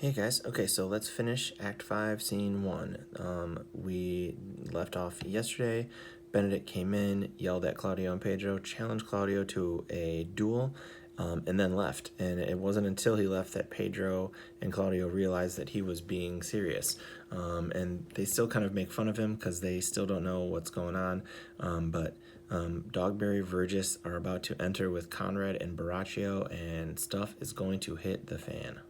Hey guys, okay, so let's finish Act 5, Scene 1. We left off yesterday. Benedict came in, yelled at Claudio and Pedro, challenged Claudio to a duel, and then left. And it wasn't until he left that Pedro and Claudio realized that he was being serious. And they still kind of make fun of him because they still don't know what's going on. But Dogberry, Vergis are about to enter with Conrad and Baraccio, and stuff is going to hit the fan.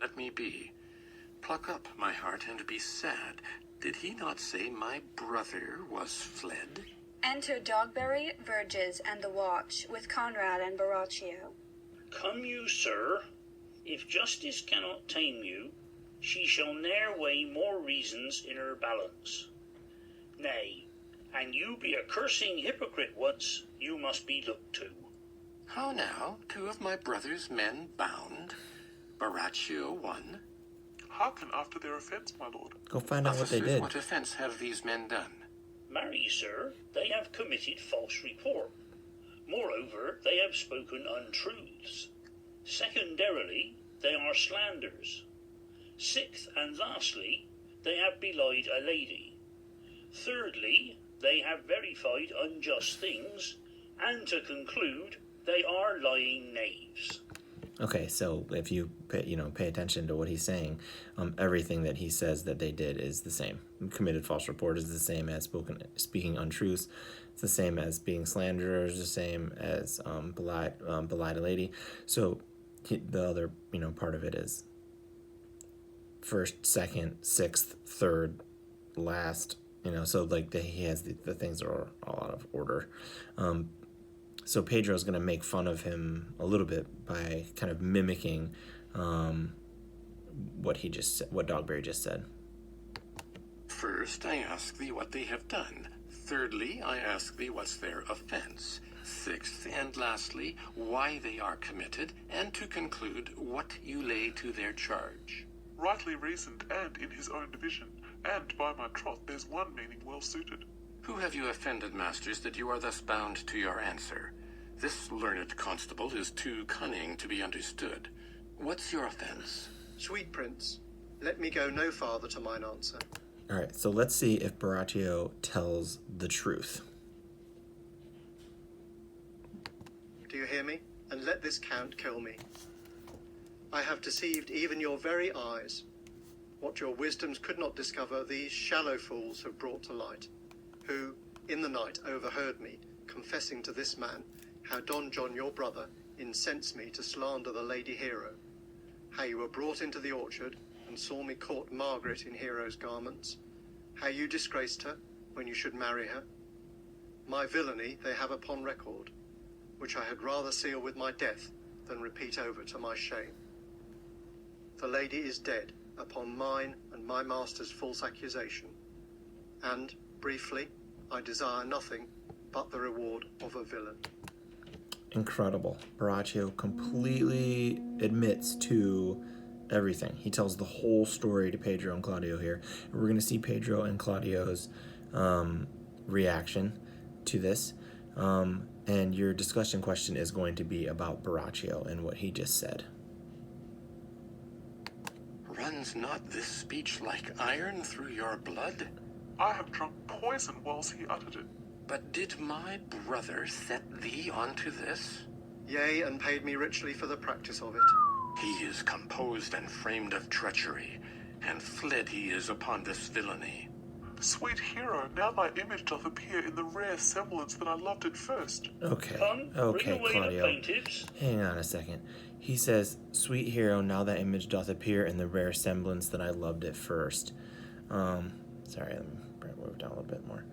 Let me be. Pluck up, my heart, and be sad. Did he not say my brother was fled? Enter Dogberry, Vergis, and the Watch, with Conrad and Baraccio. Come you, sir. If justice cannot tame you, she shall ne'er weigh more reasons in her balance. Nay, an you be a cursing hypocrite once, you must be looked to. How now? 2 of my brother's men bound? Baraccio one? Hearken after their offence, my lord. Go find out what they did. What offence have these men done? Marry, sir, they have committed false report. Moreover, they have spoken untruths. Secondarily, they are slanders. 6th and lastly, they have belied a lady. Thirdly, they have verified unjust things. And to conclude, they are lying knaves. Okay, so if you pay attention to what he's saying, everything that he says that they did is the same. Committed false report is the same as speaking untruths. It's the same as being slanderers. The same as belied a lady. So the other part of it is first, second, 6th, 3rd, last. So like he has the things that are all out of order. So Pedro's going to make fun of him a little bit by kind of mimicking what Dogberry just said. First, I ask thee what they have done. Thirdly, I ask thee what's their offence. 6th, and lastly, why they are committed, and to conclude, what you lay to their charge. Rightly reasoned, and in his own division, and by my troth, there's one meaning well suited. Who have you offended, masters, that you are thus bound to your answer? This learned constable is too cunning to be understood. What's your offence? Sweet prince, let me go no farther to mine answer. All right, so let's see if Baraccio tells the truth. Do you hear me? And let this count kill me. I have deceived even your very eyes. What your wisdoms could not discover, these shallow fools have brought to light, who, in the night, overheard me, confessing to this man, how Don John, your brother, incensed me to slander the Lady Hero, how you were brought into the orchard, and saw me court Margaret in Hero's garments, how you disgraced her, when you should marry her. My villainy they have upon record, which I had rather seal with my death, than repeat over to my shame. The lady is dead, upon mine and my master's false accusation, and, briefly, I desire nothing but the reward of a villain. Incredible. Baraccio completely admits to everything. He tells the whole story to Pedro and Claudio here. And we're going to see Pedro and Claudio's reaction to this. And your discussion question is going to be about Baraccio and what he just said. Runs not this speech like iron through your blood? I have drunk poison whilst he uttered it. But did my brother set thee onto this? Yea, and paid me richly for the practice of it. He is composed and framed of treachery, and fled he is upon this villainy. Sweet hero, now thy image doth appear in the rare semblance that I loved at first. Okay, Come, okay, bring away Claudio. the plaintiffs. Hang on a second. He says, "Sweet hero, now that image doth appear in the rare semblance that I loved at first." Sorry, let me move down a little bit more.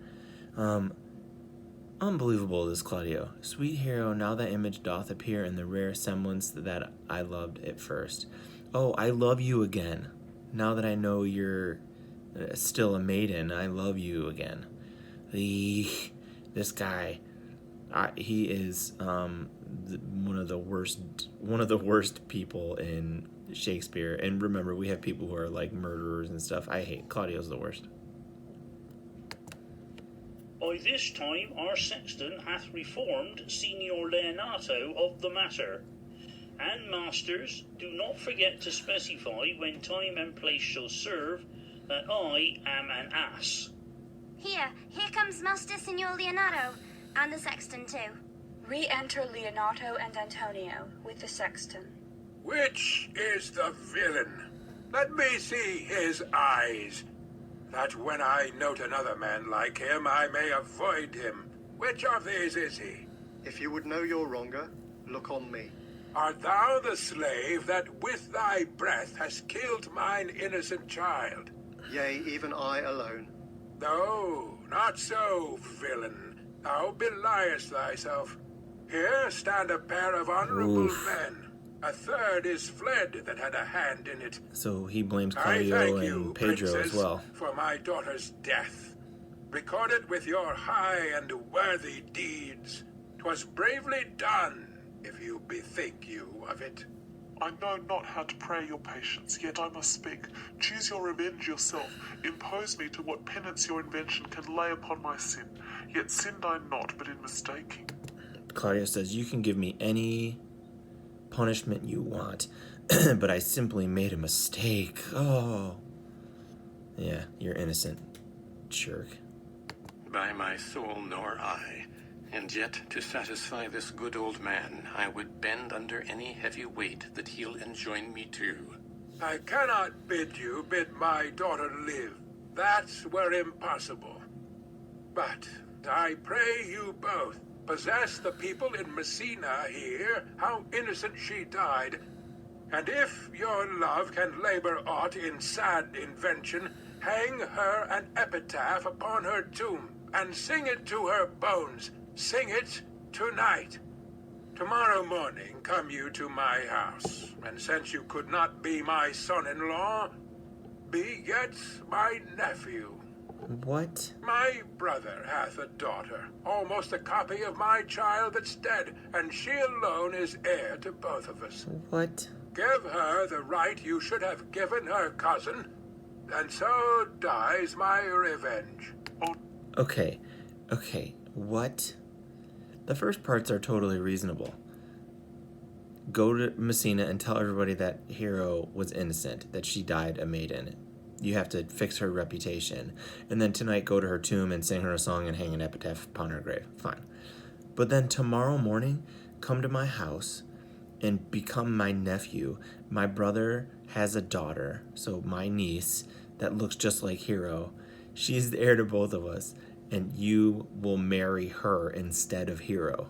Unbelievable, this Claudio. Sweet hero, now that image doth appear in the rare semblance that I loved at first. Oh, I love you again. Now that I know you're still a maiden, I love you again. This guy, he is one of the worst people in Shakespeare. And remember, we have people who are like murderers and stuff. I hate Claudio's the worst. By this time our sexton hath reformed Signor Leonato of the matter, And masters, do not forget to specify when time and place shall serve that I am an ass. Here comes Master Signor Leonardo, and the sexton too. Re-enter Leonato and Antonio with the sexton. Which is the villain? Let me see his eyes, that when I note another man like him, I may avoid him. Which of these is he? If you would know your wronger, look on me. Art thou the slave that with thy breath hast killed mine innocent child? Yea, even I alone. No, not so, villain. Thou beliest thyself. Here stand a pair of honorable men. A third is fled that had a hand in it. So he blames I Claudio thank and you, Pedro princess, as well. for my daughter's death. Recorded with your high and worthy deeds. 'Twas bravely done, if you bethink you of it. I know not how to pray your patience, yet I must speak. Choose your revenge yourself. Impose me to what penance your invention can lay upon my sin. Yet sinned I not, but in mistaking. Claudio says, you can give me any punishment you want, but I simply made a mistake. Oh. Yeah, you're innocent, jerk. By my soul, nor I. And yet, to satisfy this good old man, I would bend under any heavy weight that he'll enjoin me to. I cannot bid you bid my daughter live. That were impossible. But I pray you both, possess the people in Messina here how innocent she died. And if your love can labor aught in sad invention, hang her an epitaph upon her tomb, and sing it to her bones. Sing it tonight. Tomorrow morning come you to my house, and since you could not be my son-in-law, beget my nephew. What? My brother hath a daughter, almost a copy of my child that's dead, and she alone is heir to both of us. What? Give her the right you should have given her cousin, and so dies my revenge. Okay, what? The first parts are totally reasonable. Go to Messina and tell everybody that Hero was innocent, that she died a maiden. You have to fix her reputation. And then tonight go to her tomb and sing her a song and hang an epitaph upon her grave. Fine. But then tomorrow morning, come to my house and become my nephew. My brother has a daughter, so my niece, that looks just like Hero. She's the heir to both of us, and you will marry her instead of Hero.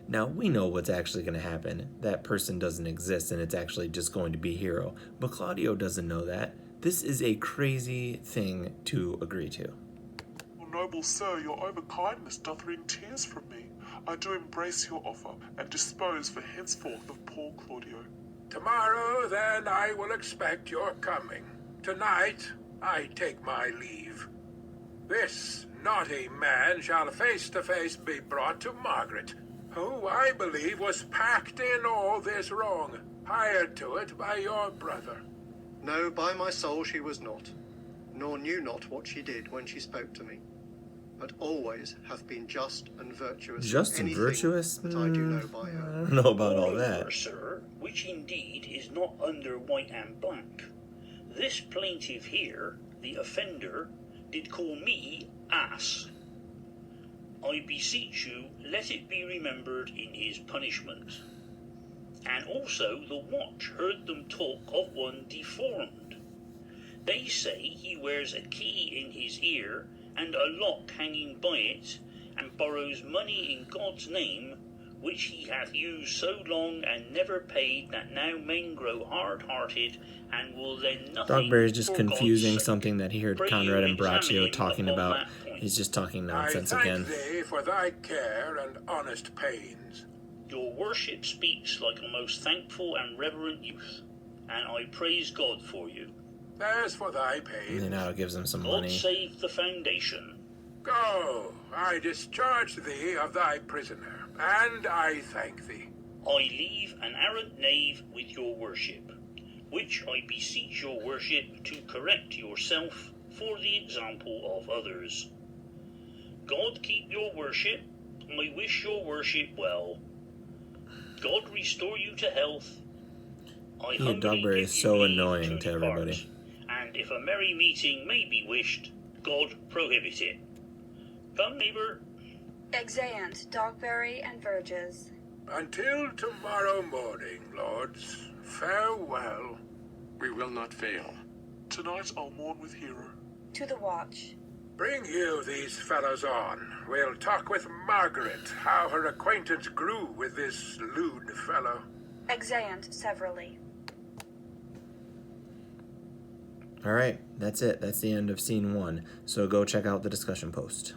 Now, we know what's actually going to happen. That person doesn't exist, and it's actually just going to be Hero. But Claudio doesn't know that. This is a crazy thing to agree to. Noble sir, your overkindness doth wring tears from me. I do embrace your offer, and dispose for henceforth of poor Claudio. Tomorrow, then, I will expect your coming. Tonight, I take my leave. This naughty man shall face to face be brought to Margaret, who I believe was packed in all this wrong, hired to it by your brother. No, by my soul she was not, nor knew not what she did when she spoke to me, but always hath been just and virtuous. Just and virtuous? That I do know by I her. don't know about all Moreover, that. sir, which indeed is not under white and black. This plaintiff here, the offender, did call me ass. I beseech you, let it be remembered in his punishment. And also the watch heard them talk of one deformed. They say he wears a key in his ear and a lock hanging by it, and borrows money in God's name, which he hath used so long and never paid, that now men grow hard-hearted, and will lend nothing. Dogberry is just for confusing God's sake. something that he heard Pray Conrad you and Braccio examine talking upon about. that point. He's just talking nonsense I again. thank thee for thy care and honest pains. Your worship speaks like a most thankful and reverent youth, and I praise God for you. As for thy And pains, then now gives him some God money. save the foundation. go, I discharge thee of thy prisoner, and I thank thee. I leave an arrant knave with your worship, which I beseech your worship to correct yourself for the example of others. God keep your worship, I wish your worship well. God restore you to health. I Yeah, humbly Dogberry give is you so leave annoying to depart, everybody. And if a merry meeting may be wished, God prohibit it. Come, neighbour. Exeunt Dogberry and Verges. Until tomorrow morning, lords. Farewell. We will not fail. Tonight I'll mourn with Hero. To the watch. Bring you these fellows on. We'll talk with Margaret how her acquaintance grew with this lewd fellow. Exeunt severally. All right, that's it. That's the end of scene 1. So go check out the discussion post.